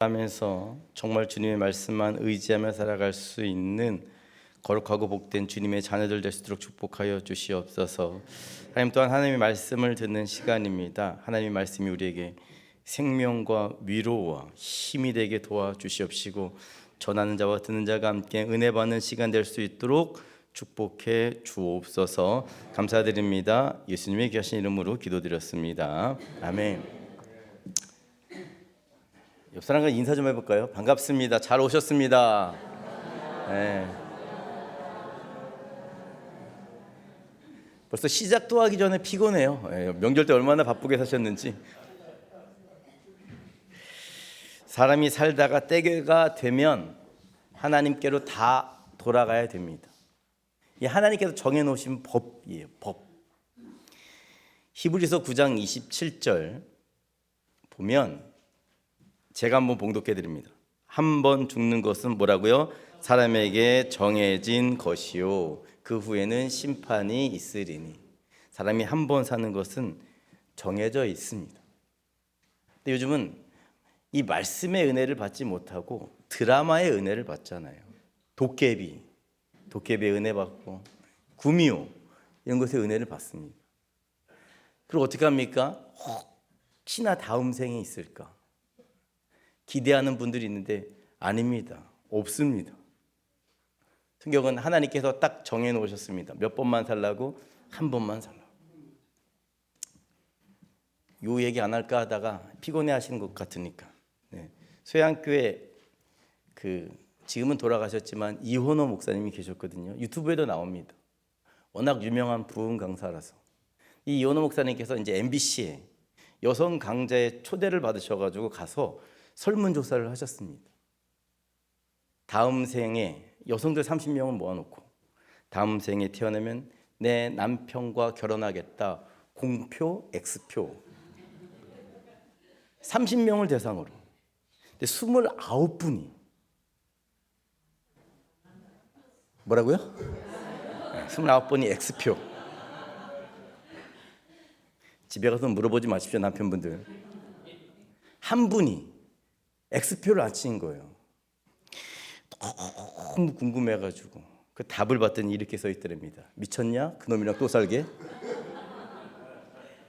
하면서 정말 주님의 말씀만 의지하며 살아갈 수 있는 거룩하고 복된 주님의 자녀들 될 수 있도록 축복하여 주시옵소서. 하나님, 또한 하나님의 말씀을 듣는 시간입니다. 하나님의 말씀이 우리에게 생명과 위로와 힘이 되게 도와주시옵시고, 전하는 자와 듣는 자가 함께 은혜 받는 시간 될 수 있도록 축복해 주옵소서. 감사드립니다. 예수님의 귀하신 이름으로 기도드렸습니다. 아멘. 옆 사람과 인사 좀 해볼까요? 반갑습니다. 잘 오셨습니다. 네. 벌써 시작도 하기 전에 피곤해요. 네. 명절 때 얼마나 바쁘게 사셨는지. 사람이 살다가 때가 되면 하나님께로 다 돌아가야 됩니다. 이 하나님께서 정해놓으신 법이에요. 법. 히브리서 9장 27절 보면 제가 한번 봉독해 드립니다. 한 번 죽는 것은 뭐라고요? 사람에게 정해진 것이요, 그 후에는 심판이 있으리니. 사람이 한 번 사는 것은 정해져 있습니다. 근데 요즘은 이 말씀의 은혜를 받지 못하고 드라마의 은혜를 받잖아요. 도깨비의 은혜 받고, 구미호 이런 것의 은혜를 받습니다. 그리고 어떻게 합니까? 혹시나 다음 생에 있을까 기대하는 분들이 있는데 아닙니다. 없습니다. 성경은 하나님께서 딱 정해놓으셨습니다. 몇 번만 살라고? 한 번만 살라고. 요 얘기 안 할까 하다가 피곤해 하시는 것 같으니까. 네. 소양교회 지금은 돌아가셨지만 이혼호 목사님이 계셨거든요. 유튜브에도 나옵니다. 워낙 유명한 부흥 강사라서. 이 이혼호 목사님께서 이제 MBC에 여성 강자의 초대를 받으셔가지고 가서 설문조사를 하셨습니다. 다음 생에 여성들 30명을 모아놓고 다음 생에 태어나면 내 남편과 결혼하겠다, 공표, X표 30명을 대상으로. 근데 29분이 뭐라고요? 29번이 X표. 집에 가서 물어보지 마십시오, 남편분들. 한 분이 X표를 안 치는 거예요. 너무 궁금해가지고 그 답을 봤더니 이렇게 써 있더랍니다. 미쳤냐? 그놈이랑 또 살게?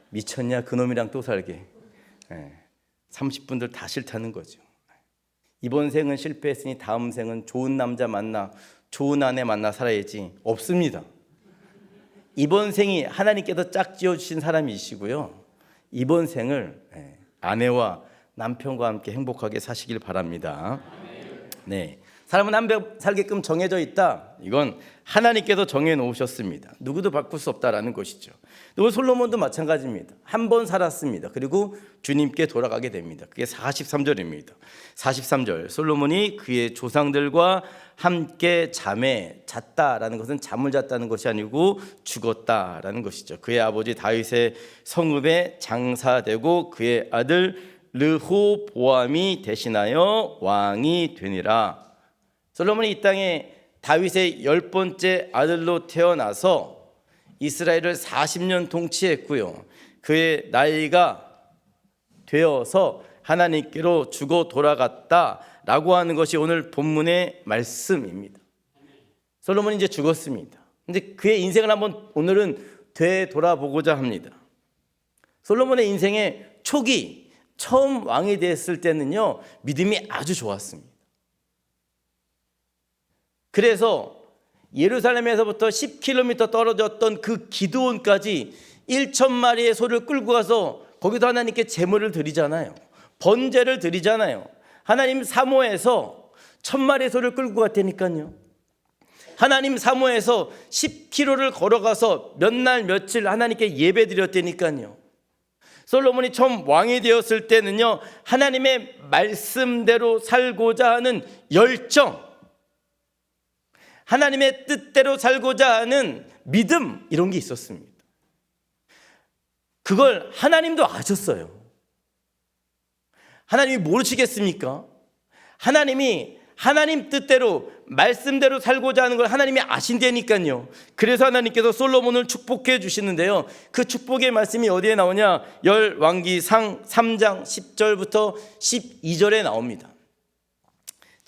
미쳤냐? 그놈이랑 또 살게? 30분들 다 싫다는 거죠. 이번 생은 실패했으니 다음 생은 좋은 남자 만나, 좋은 아내 만나 살아야지. 없습니다. 이번 생이 하나님께서 짝 지어주신 사람이시고요, 이번 생을 아내와 남편과 함께 행복하게 사시길 바랍니다. 네, 사람은 한 번 살게끔 정해져 있다. 이건 하나님께서 정해 놓으셨습니다. 누구도 바꿀 수 없다라는 것이죠. 또 솔로몬도 마찬가지입니다. 한 번 살았습니다. 그리고 주님께 돌아가게 됩니다. 그게 43절입니다. 43절, 솔로몬이 그의 조상들과 함께 잠에 잤다라는 것은 잠을 잤다는 것이 아니고 죽었다라는 것이죠. 그의 아버지 다윗의 성읍에 장사되고 그의 아들 르호보암이 대신하여 왕이 되니라. 솔로몬이 이 땅에 다윗의 10번째 아들로 태어나서 이스라엘을 40년 통치했고요, 그의 나이가 되어서 하나님께로 죽어 돌아갔다라고 하는 것이 오늘 본문의 말씀입니다. 솔로몬이 이제 죽었습니다. 근데 그의 인생을 한번 오늘은 되돌아보고자 합니다. 솔로몬의 인생의 초기, 처음 왕이 됐을 때는요, 믿음이 아주 좋았습니다. 그래서 예루살렘에서부터 10km 떨어졌던 그 기드온까지 1,000마리의 소를 끌고 가서 거기도 하나님께 제물을 드리잖아요. 번제를 드리잖아요. 하나님 사모해서 1,000마리의 소를 끌고 갔다니까요. 하나님 사모해서 10km를 걸어가서 몇 날 며칠 하나님께 예배 드렸다니까요. 솔로몬이 처음 왕이 되었을 때는요, 하나님의 말씀대로 살고자 하는 열정, 하나님의 뜻대로 살고자 하는 믿음, 이런 게 있었습니다. 그걸 하나님도 아셨어요. 하나님이 모르시겠습니까? 하나님이 하나님 뜻대로 말씀대로 살고자 하는 걸 하나님이 아신다니까요. 그래서 하나님께서 솔로몬을 축복해 주시는데요, 그 축복의 말씀이 어디에 나오냐? 열왕기상 3장 10절부터 12절에 나옵니다.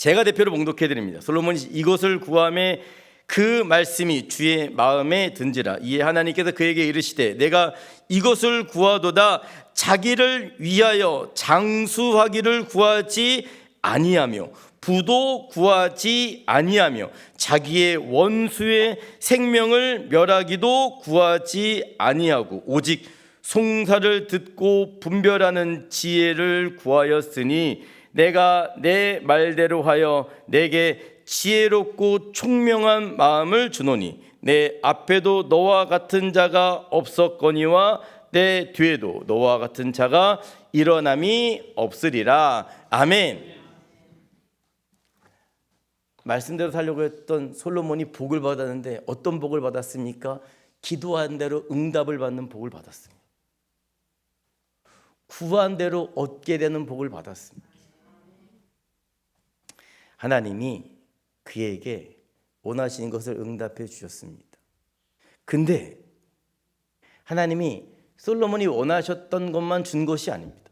제가 대표로 봉독해 드립니다. 솔로몬이 이것을 구하매 그 말씀이 주의 마음에 든지라. 이에 하나님께서 그에게 이르시되 내가 이것을 구하도다 자기를 위하여 장수하기를 구하지 아니하며 부도 구하지 아니하며 자기의 원수의 생명을 멸하기도 구하지 아니하고 오직 송사를 듣고 분별하는 지혜를 구하였으니 내가 내 말대로 하여 내게 지혜롭고 총명한 마음을 주노니 내 앞에도 너와 같은 자가 없었거니와 내 뒤에도 너와 같은 자가 일어남이 없으리라. 아멘. 말씀대로 살려고 했던 솔로몬이 복을 받았는데 어떤 복을 받았습니까? 기도한 대로 응답을 받는 복을 받았습니다. 구한 대로 얻게 되는 복을 받았습니다. 하나님이 그에게 원하시는 것을 응답해 주셨습니다. 근데 하나님이 솔로몬이 원하셨던 것만 준 것이 아닙니다.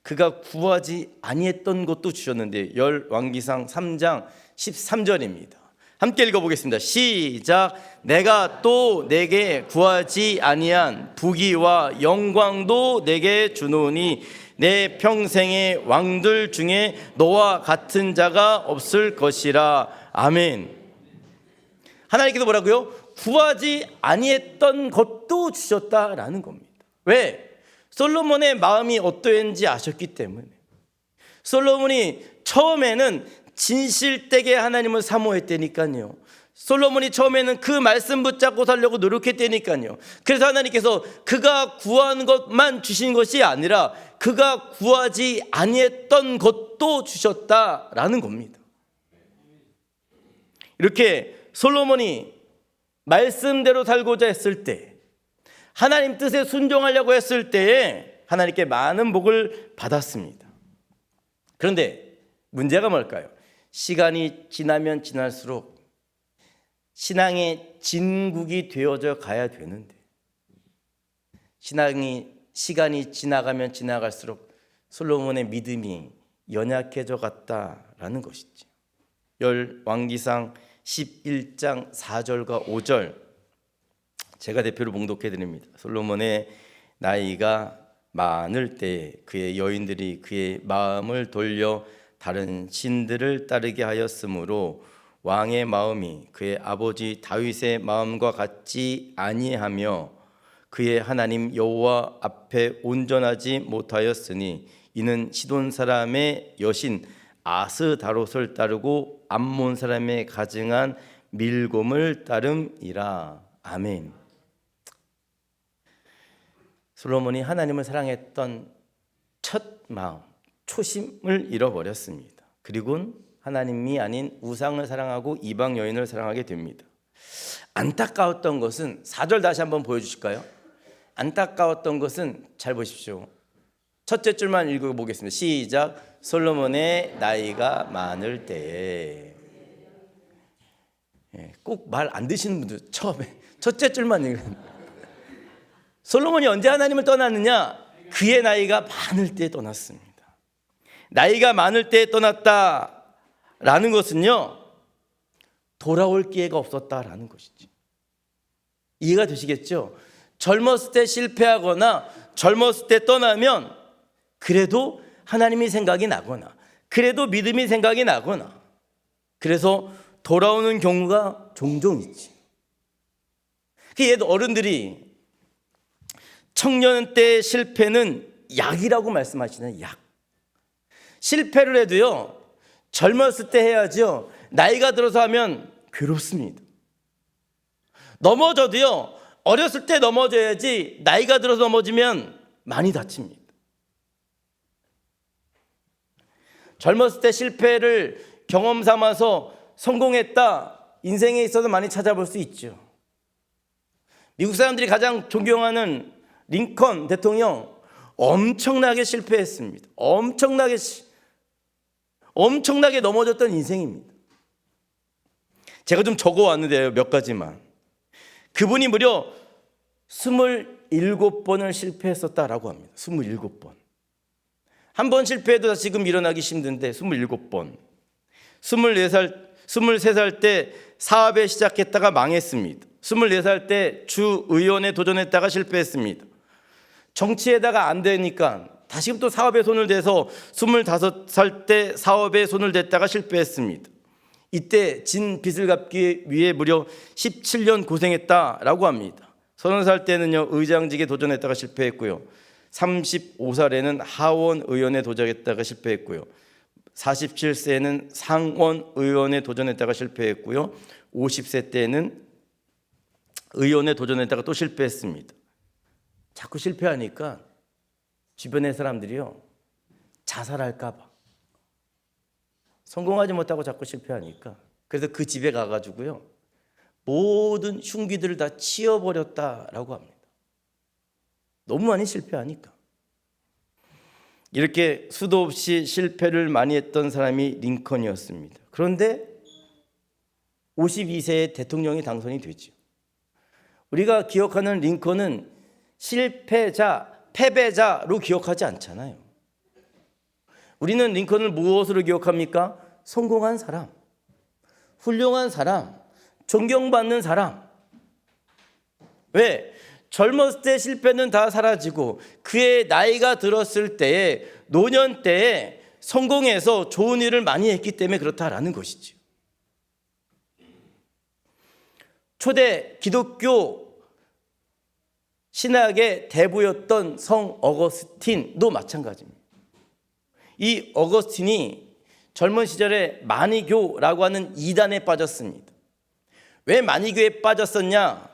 그가 구하지 아니했던 것도 주셨는데 열왕기상 3장 13절입니다. 함께 읽어보겠습니다. 시작. 내가 또 내게 구하지 아니한 부귀와 영광도 내게 주노니 내 평생의 왕들 중에 너와 같은 자가 없을 것이라. 아멘. 하나님께서 뭐라고요? 구하지 아니했던 것도 주셨다라는 겁니다. 왜? 솔로몬의 마음이 어떠했는지 아셨기 때문에. 솔로몬이 처음에는 진실되게 하나님을 사모했다니까요. 솔로몬이 처음에는 그 말씀 붙잡고 살려고 노력했다니까요. 그래서 하나님께서 그가 구한 것만 주신 것이 아니라 그가 구하지 아니했던 것도 주셨다라는 겁니다. 이렇게 솔로몬이 말씀대로 살고자 했을 때, 하나님 뜻에 순종하려고 했을 때에 하나님께 많은 복을 받았습니다. 그런데 문제가 뭘까요? 시간이 지나면 지날수록 신앙의 진국이 되어져 가야 되는데 시간이 지나가면 지나갈수록 솔로몬의 믿음이 연약해져 갔다라는 것이죠. 열왕기상 11장 4절과 5절 제가 대표로 봉독해 드립니다. 솔로몬의 나이가 많을 때 그의 여인들이 그의 마음을 돌려 다른 신들을 따르게 하였으므로 왕의 마음이 그의 아버지 다윗의 마음과 같지 아니하며 그의 하나님 여호와 앞에 온전하지 못하였으니 이는 시돈 사람의 여신 아스다롯을 따르고 암몬 사람의 가증한 밀곰을 따름이라. 아멘. 솔로몬이 하나님을 사랑했던 첫 마음, 초심을 잃어버렸습니다. 그리고는 하나님이 아닌 우상을 사랑하고 이방 여인을 사랑하게 됩니다. 안타까웠던 것은 4절 다시 한번 보여주실까요? 안타까웠던 것은 잘 보십시오. 첫째 줄만 읽어보겠습니다. 시작. 솔로몬의 나이가 많을 때에. 꼭 말 안 드시는 분들 처음에 첫째 줄만 읽어요. 솔로몬이 언제 하나님을 떠났느냐? 그의 나이가 많을 때 떠났습니다. 나이가 많을 때 떠났다라는 것은요, 돌아올 기회가 없었다라는 것이죠. 이해가 되시겠죠? 젊었을 때 실패하거나 젊었을 때 떠나면 그래도 하나님이 생각이 나거나 그래도 믿음이 생각이 나거나 그래서 돌아오는 경우가 종종 있지. 옛 어른들이 청년 때 실패는 약이라고 말씀하시는 약. 실패를 해도요, 젊었을 때 해야죠. 나이가 들어서 하면 괴롭습니다. 넘어져도요, 어렸을 때 넘어져야지 나이가 들어서 넘어지면 많이 다칩니다. 젊었을 때 실패를 경험 삼아서 성공했다, 인생에 있어서 많이 찾아볼 수 있죠. 미국 사람들이 가장 존경하는 링컨 대통령 엄청나게 실패했습니다. 엄청나게 넘어졌던 인생입니다. 제가 좀 적어왔는데요, 몇 가지만. 그분이 무려 27번을 실패했었다라고 합니다. 27번. 한 번 실패해도 지금 일어나기 힘든데 27번. 23살 때 사업에 시작했다가 망했습니다. 24살 때 주의원에 도전했다가 실패했습니다. 정치에다가 안 되니까 다시금 또 사업에 손을 대서 25살 때 사업에 손을 댔다가 실패했습니다. 이때 진 빚을 갚기 위해 무려 17년 고생했다라고 합니다. 30살 때는요 의장직에 도전했다가 실패했고요. 35살에는 하원 의원에 도전했다가 실패했고요. 47세에는 상원 의원에 도전했다가 실패했고요. 50세 때는 의원에 도전했다가 또 실패했습니다. 자꾸 실패하니까 주변의 사람들이요 자살할까 봐 성공하지 못하고 자꾸 실패하니까 그래서 그 집에 가가지고요 모든 흉기들을 다 치워버렸다라고 합니다. 너무 많이 실패하니까. 이렇게 수도 없이 실패를 많이 했던 사람이 링컨이었습니다. 그런데 52세에 대통령이 당선이 되죠. 우리가 기억하는 링컨은 실패자, 패배자로 기억하지 않잖아요. 우리는 링컨을 무엇으로 기억합니까? 성공한 사람, 훌륭한 사람, 존경받는 사람. 왜? 젊었을 때 실패는 다 사라지고 그의 나이가 들었을 때에 노년 때에 성공해서 좋은 일을 많이 했기 때문에 그렇다라는 것이죠. 초대 기독교 신학의 대부였던 성 어거스틴도 마찬가지입니다. 이 어거스틴이 젊은 시절에 마니교라고 하는 이단에 빠졌습니다. 왜 마니교에 빠졌었냐?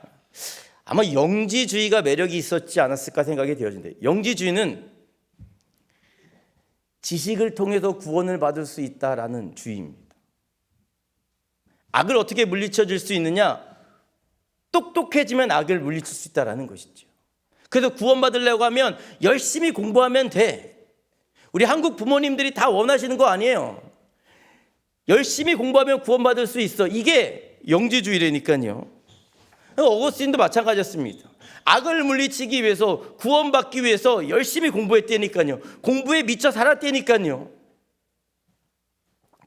아마 영지주의가 매력이 있었지 않았을까 생각이 되어진대. 영지주의는 지식을 통해서 구원을 받을 수 있다라는 주의입니다. 악을 어떻게 물리쳐 줄 수 있느냐? 똑똑해지면 악을 물리칠 수 있다라는 것이죠. 그래서 구원받으려고 하면 열심히 공부하면 돼. 우리 한국 부모님들이 다 원하시는 거 아니에요. 열심히 공부하면 구원받을 수 있어. 이게 영지주의라니까요. 어거스틴도 마찬가지였습니다. 악을 물리치기 위해서 구원받기 위해서 열심히 공부했다니까요. 공부에 미쳐 살았다니까요.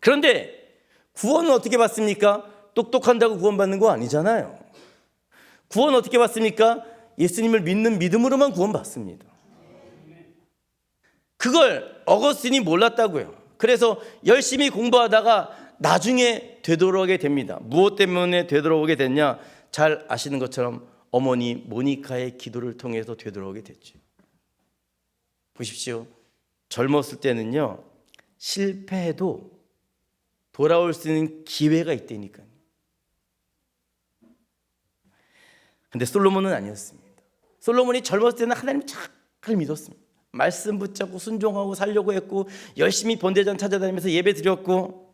그런데 구원은 어떻게 받습니까? 똑똑한다고 구원받는 거 아니잖아요. 구원 어떻게 받습니까? 예수님을 믿는 믿음으로만 구원받습니다. 그걸 어거스틴이 몰랐다고요. 그래서 열심히 공부하다가 나중에 되돌아오게 됩니다. 무엇 때문에 되돌아오게 됐냐? 잘 아시는 것처럼 어머니 모니카의 기도를 통해서 되돌아오게 됐죠. 보십시오. 젊었을 때는요 실패해도 돌아올 수 있는 기회가 있다니까요. 근데 솔로몬은 아니었습니다. 솔로몬이 젊었을 때는 하나님 잘 믿었습니다. 말씀 붙잡고 순종하고 살려고 했고 열심히 번제전 찾아다니면서 예배 드렸고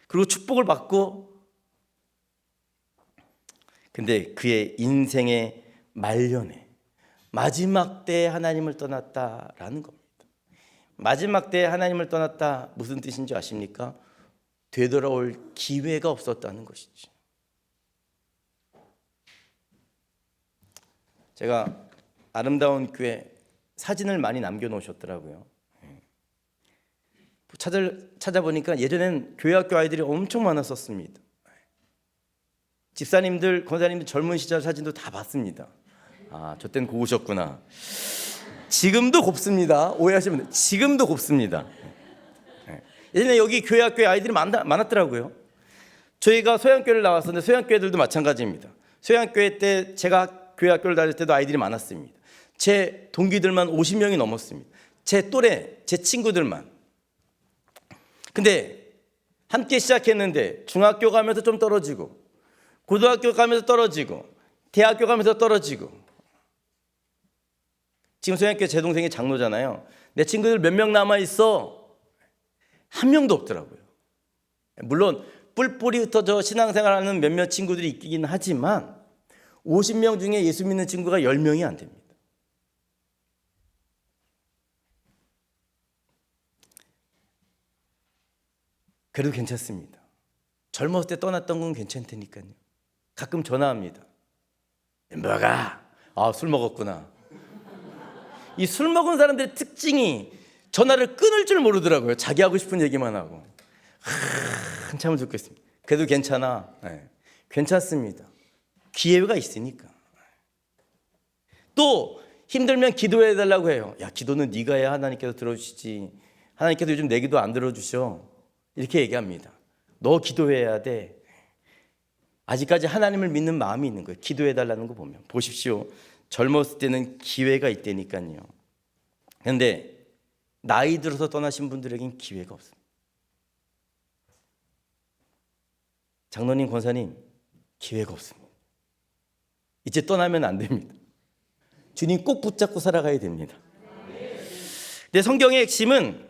그리고 축복을 받고. 근데 그의 인생의 말년에 마지막 때에 하나님을 떠났다라는 겁니다. 마지막 때에 하나님을 떠났다 무슨 뜻인지 아십니까? 되돌아올 기회가 없었다는 것이죠. 제가 아름다운 교회 사진을 많이 남겨놓으셨더라고요. 찾아보니까 예전엔 교회학교 아이들이 엄청 많았었습니다. 집사님들, 권사님들 젊은 시절 사진도 다 봤습니다. 아, 저 때는 고우셨구나. 지금도 곱습니다. 오해하시면 돼요. 지금도 곱습니다. 예전에 여기 교회학교에 아이들이 많았더라고요. 저희가 소양교회를 나왔었는데 소양교회들도 마찬가지입니다. 소양교회 때 제가 교회학교를 다닐 때도 아이들이 많았습니다. 제 동기들만 50명이 넘었습니다. 제 또래, 제 친구들만. 근데 함께 시작했는데 중학교 가면서 좀 떨어지고 고등학교 가면서 떨어지고 대학교 가면서 떨어지고. 지금 소양교회 제 동생이 장로잖아요. 내 친구들 몇 명 남아있어? 한 명도 없더라고요. 물론 뿔뿔이 흩어져 신앙생활하는 몇몇 친구들이 있긴 하지만 50명 중에 예수 믿는 친구가 10명이 안 됩니다. 그래도 괜찮습니다. 젊었을 때 떠났던 건 괜찮다니까요. 가끔 전화합니다. 뭐가? 아, 술 먹었구나. 이 술 먹은 사람들의 특징이 전화를 끊을 줄 모르더라고요. 자기 하고 싶은 얘기만 하고. 한참을 듣고 있습니다. 그래도 괜찮아. 네, 괜찮습니다. 기회가 있으니까. 또 힘들면 기도해달라고 해요. 야, 기도는 네가 해야 하나님께서 들어주시지. 하나님께서 요즘 내 기도 안 들어주셔. 이렇게 얘기합니다. 너 기도해야 돼. 아직까지 하나님을 믿는 마음이 있는 거예요. 기도해달라는 거 보면. 보십시오. 젊었을 때는 기회가 있다니까요. 그런데 나이 들어서 떠나신 분들에겐 기회가 없습니다. 장로님, 권사님, 기회가 없습니다. 이제 떠나면 안 됩니다. 주님 꼭 붙잡고 살아가야 됩니다. 근데 성경의 핵심은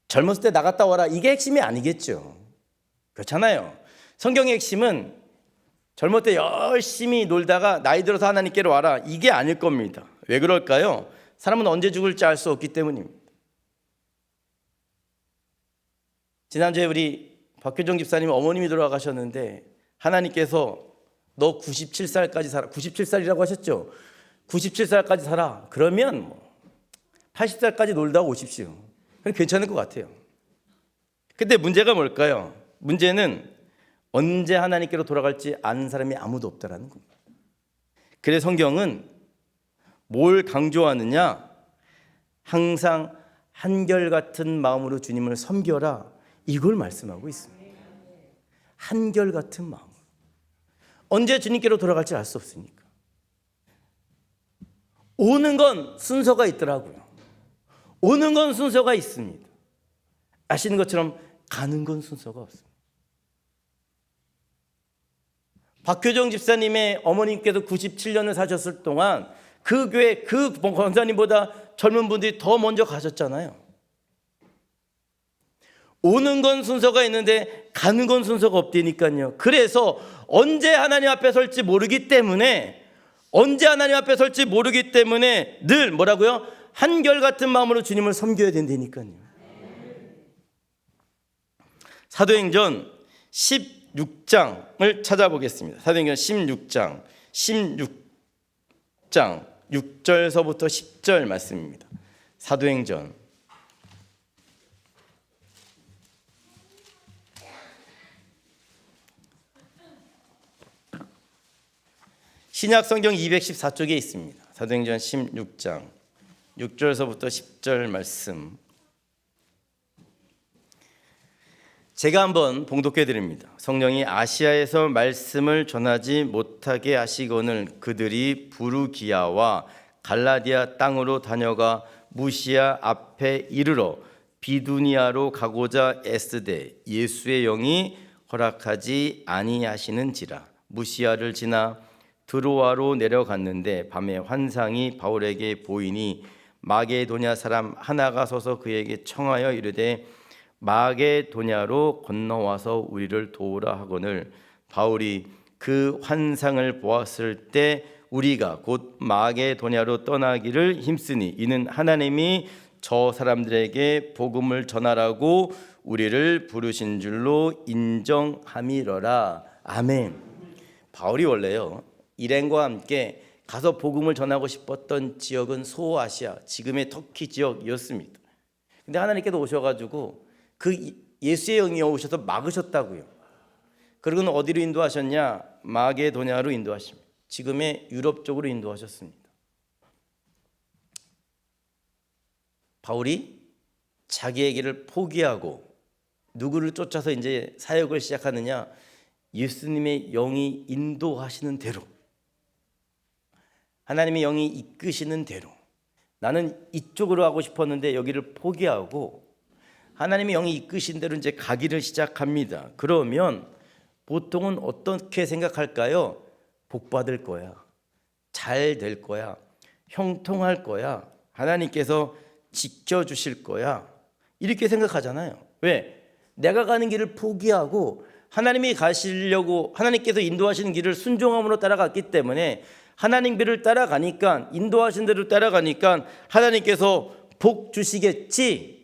젊었을 때 나갔다 와라, 이게 핵심이 아니겠죠. 그렇잖아요. 성경의 핵심은 젊을 때 열심히 놀다가 나이 들어서 하나님께로 와라, 이게 아닐 겁니다. 왜 그럴까요? 사람은 언제 죽을지 알 수 없기 때문입니다. 지난주에 우리 박효정 집사님 어머님이 돌아가셨는데 하나님께서 너 97살까지 살아, 97살이라고 하셨죠? 97살까지 살아. 그러면 80살까지 놀다 오십시오. 괜찮을 것 같아요. 근데 문제가 뭘까요? 문제는 언제 하나님께로 돌아갈지 아는 사람이 아무도 없다라는 겁니다. 그래서 성경은 뭘 강조하느냐? 항상 한결같은 마음으로 주님을 섬겨라, 이걸 말씀하고 있습니다. 한결같은 마음. 언제 주님께로 돌아갈지 알 수 없으니까. 오는 건 순서가 있더라고요. 오는 건 순서가 있습니다. 아시는 것처럼 가는 건 순서가 없습니다. 박효정 집사님의 어머님께서 97년을 사셨을 동안 그 교회 그 권사님보다 젊은 분들이 더 먼저 가셨잖아요. 오는 건 순서가 있는데 가는 건 순서가 없다니까요. 그래서 언제 하나님 앞에 설지 모르기 때문에 늘 뭐라고요? 한결같은 마음으로 주님을 섬겨야 된다니까요. 사도행전 16장을 찾아보겠습니다. 사도행전 16장 6절서부터 10절 말씀입니다. 사도행전 신약성경 214쪽에 있습니다. 사도행전 16장 6절서부터 10절 말씀, 제가 한번 봉독해 드립니다. 성령이 아시아에서 말씀을 전하지 못하게 하시거늘 그들이 부르기아와 갈라디아 땅으로 다녀가 무시아 앞에 이르러 비두니아로 가고자 애쓰되 예수의 영이 허락하지 아니하시는지라. 무시아를 지나 드로아로 내려갔는데 밤에 환상이 바울에게 보이니 마게도냐 사람 하나가 서서 그에게 청하여 이르되 마게도냐로 건너와서 우리를 도우라 하거늘 바울이 그 환상을 보았을 때 우리가 곧 마게도냐로 떠나기를 힘쓰니 이는 하나님이 저 사람들에게 복음을 전하라고 우리를 부르신 줄로 인정함이러라. 아멘. 바울이 원래요 일행과 함께 가서 복음을 전하고 싶었던 지역은 소아시아, 지금의 터키 지역이었습니다. 근데 하나님께서 오셔가지고 그 예수의 영이 오셔서 막으셨다고요. 그리고는 어디로 인도하셨냐? 마게도냐로 인도하십니다. 지금의 유럽 쪽으로 인도하셨습니다. 바울이 자기의 길을 포기하고 누구를 쫓아서 이제 사역을 시작하느냐? 예수님의 영이 인도하시는 대로, 하나님의 영이 이끄시는 대로. 나는 이쪽으로 하고 싶었는데 여기를 포기하고 하나님의 영이 이끄신 대로 이제 가기를 시작합니다. 그러면 보통은 어떻게 생각할까요? 복 받을 거야, 잘 될 거야, 형통할 거야, 하나님께서 지켜주실 거야, 이렇게 생각하잖아요. 왜? 내가 가는 길을 포기하고 하나님이 가시려고 하나님께서 인도하시는 길을 순종함으로 따라갔기 때문에 하나님 길을 따라가니까, 인도하신 대로 따라가니까 하나님께서 복 주시겠지,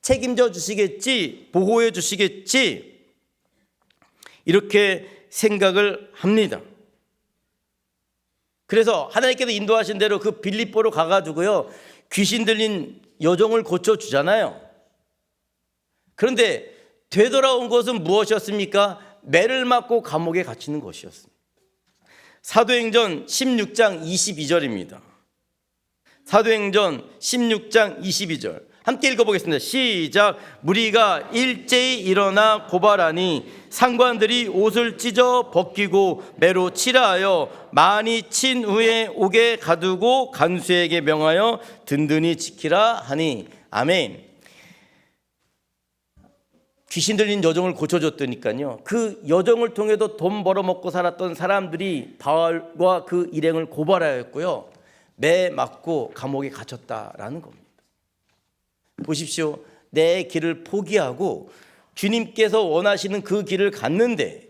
책임져 주시겠지, 보호해 주시겠지, 이렇게 생각을 합니다. 그래서 하나님께서 인도하신 대로 그 빌립보로 가가지고요 귀신 들린 여종을 고쳐주잖아요. 그런데 되돌아온 것은 무엇이었습니까? 매를 맞고 감옥에 갇히는 것이었습니다. 사도행전 16장 22절입니다. 사도행전 16장 22절 함께 읽어보겠습니다. 시작. 무리가 일제히 일어나 고발하니 상관들이 옷을 찢어 벗기고 매로 치라하여 많이 친 후에 옥에 가두고 간수에게 명하여 든든히 지키라 하니. 아멘. 귀신 들린 여종을 고쳐줬더니까요, 그 여종을 통해서 돈 벌어먹고 살았던 사람들이 바울과 그 일행을 고발하였고요, 매 맞고 감옥에 갇혔다라는 겁니다. 보십시오. 내 길을 포기하고 주님께서 원하시는 그 길을 갔는데,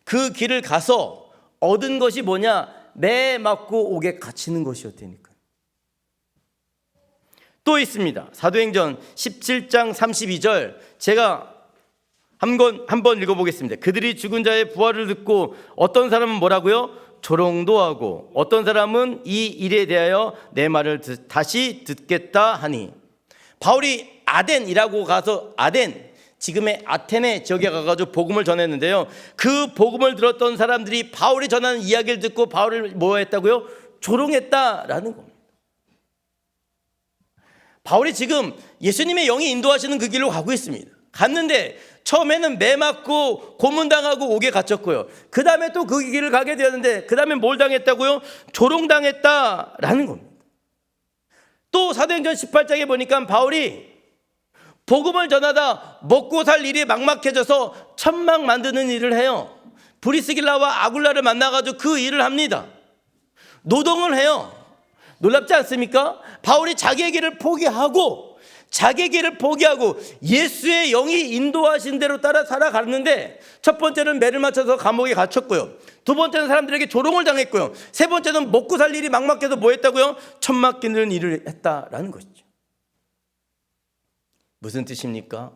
그 길을 가서 얻은 것이 뭐냐? 매 맞고 옥에 갇히는 것이었다니까요. 또 있습니다. 사도행전 17장 32절 제가 한번 읽어보겠습니다. 그들이 죽은 자의 부활을 듣고 어떤 사람은 뭐라고요? 조롱도 하고 어떤 사람은 이 일에 대하여 내 말을 다시 듣겠다 하니. 바울이 아덴이라고 가서, 아덴 지금의 아테네 지역에 가가지고 복음을 전했는데요, 그 복음을 들었던 사람들이 바울이 전하는 이야기를 듣고 바울을 뭐 했다고요? 조롱했다라는 겁니다. 바울이 지금 예수님의 영이 인도하시는 그 길로 가고 있습니다. 갔는데 처음에는 매 맞고 고문당하고 옥에 갇혔고요, 그 다음에 또 그 길을 가게 되었는데 그 다음에 뭘 당했다고요? 조롱당했다라는 겁니다. 또 사도행전 18장에 보니까 바울이 복음을 전하다 먹고 살 일이 막막해져서 천막 만드는 일을 해요. 브리스길라와 아굴라를 만나가지고 그 일을 합니다. 노동을 해요. 놀랍지 않습니까? 바울이 자기의 길을 포기하고 예수의 영이 인도하신 대로 따라 살아갔는데, 첫 번째는 매를 맞춰서 감옥에 갇혔고요, 두 번째는 사람들에게 조롱을 당했고요, 세 번째는 먹고 살 일이 막막해서 뭐 했다고요? 천막 끼는 일을 했다라는 것이죠. 무슨 뜻입니까?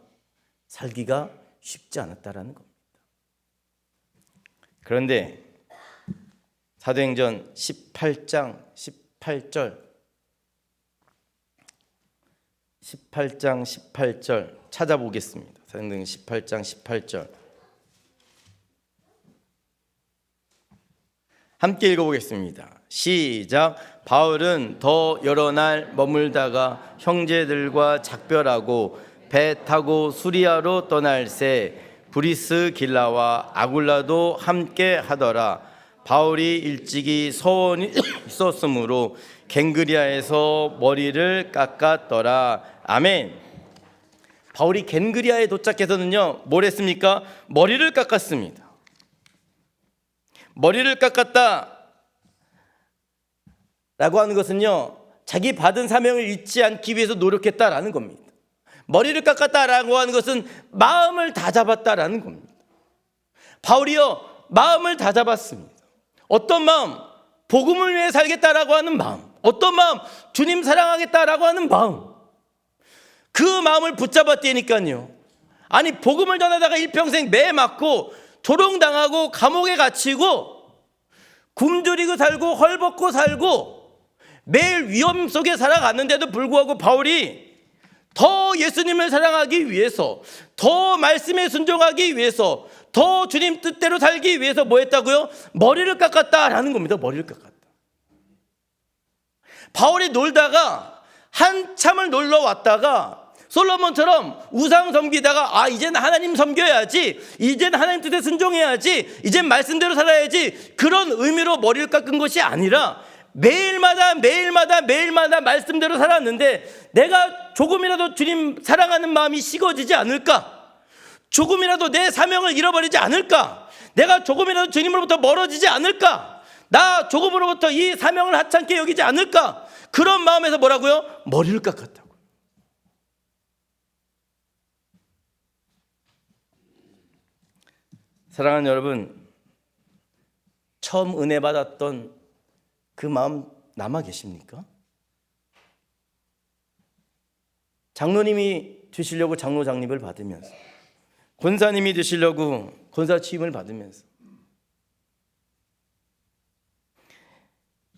살기가 쉽지 않았다라는 겁니다. 그런데 사도행전 18장 18절 찾아보겠습니다. 사도행전 18장 18절 함께 읽어보겠습니다. 시작. 바울은 더 여러 날 머물다가 형제들과 작별하고 배 타고 수리아로 떠날새 브리스길라와 아굴라도 함께 하더라. 바울이 일찍이 서원이 있었으므로 겐그리아에서 머리를 깎았더라. 아멘. 바울이 겐그리아에 도착해서는요, 뭘 했습니까? 머리를 깎았습니다. 머리를 깎았다 라고 하는 것은요, 자기 받은 사명을 잊지 않기 위해서 노력했다라는 겁니다. 머리를 깎았다라고 하는 것은 마음을 다 잡았다라는 겁니다. 바울이요, 마음을 다 잡았습니다. 어떤 마음? 복음을 위해 살겠다라고 하는 마음. 어떤 마음? 주님 사랑하겠다라고 하는 마음. 그 마음을 붙잡았다니까요. 아니, 복음을 전하다가 일평생 매 맞고 조롱당하고 감옥에 갇히고 굶주리고 살고 헐벗고 살고 매일 위험 속에 살아갔는데도 불구하고 바울이 더 예수님을 사랑하기 위해서, 더 말씀에 순종하기 위해서, 더 주님 뜻대로 살기 위해서 뭐 했다고요? 머리를 깎았다라는 겁니다. 머리를 깎았다. 바울이 놀다가 한참을 놀러 왔다가 솔로몬처럼 우상 섬기다가 이제는 하나님 섬겨야지, 이제는 하나님 뜻에 순종해야지, 이제는 말씀대로 살아야지, 그런 의미로 머리를 깎은 것이 아니라 매일마다 말씀대로 살았는데 내가 조금이라도 주님 사랑하는 마음이 식어지지 않을까? 조금이라도 내 사명을 잃어버리지 않을까? 내가 조금이라도 주님으로부터 멀어지지 않을까? 나 조금으로부터 이 사명을 하찮게 여기지 않을까? 그런 마음에서 뭐라고요? 머리를 깎았다고. 사랑하는 여러분, 처음 은혜 받았던 그 마음 남아 계십니까? 장로님이 되시려고 장로 장립을 받으면서, 권사님이 되시려고 권사 취임을 받으면서,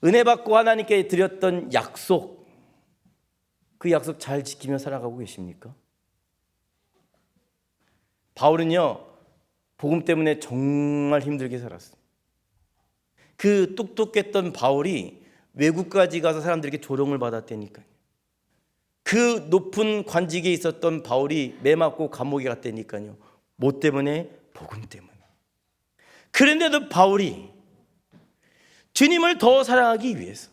은혜 받고 하나님께 드렸던 약속, 그 약속 잘 지키며 살아가고 계십니까? 바울은요, 복음 때문에 정말 힘들게 살았어요. 그 똑똑했던 바울이 외국까지 가서 사람들에게 조롱을 받았다니까요. 그 높은 관직에 있었던 바울이 매 맞고 감옥에 갔다니까요. 뭐 때문에? 복음 때문에. 그런데도 바울이 주님을 더 사랑하기 위해서,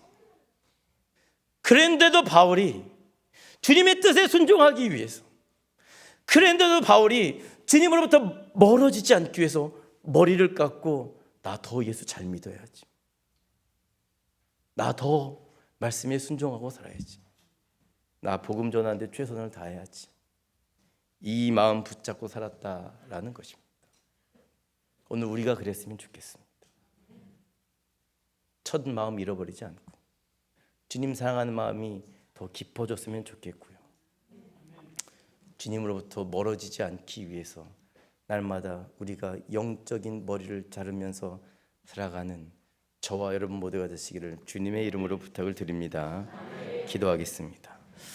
그런데도 바울이 주님의 뜻에 순종하기 위해서, 그런데도 바울이 주님으로부터 멀어지지 않기 위해서 머리를 깎고 나 더 예수 잘 믿어야지, 나 더 말씀에 순종하고 살아야지, 나 복음 전하는데 최선을 다해야지, 이 마음 붙잡고 살았다라는 것입니다. 오늘 우리가 그랬으면 좋겠습니다. 첫 마음 잃어버리지 않고 주님 사랑하는 마음이 더 깊어졌으면 좋겠고요. 주님으로부터 멀어지지 않기 위해서 날마다 우리가 영적인 머리를 자르면서 살아가는 저와 여러분 모두가 되시기를 주님의 이름으로 부탁을 드립니다. 기도하겠습니다.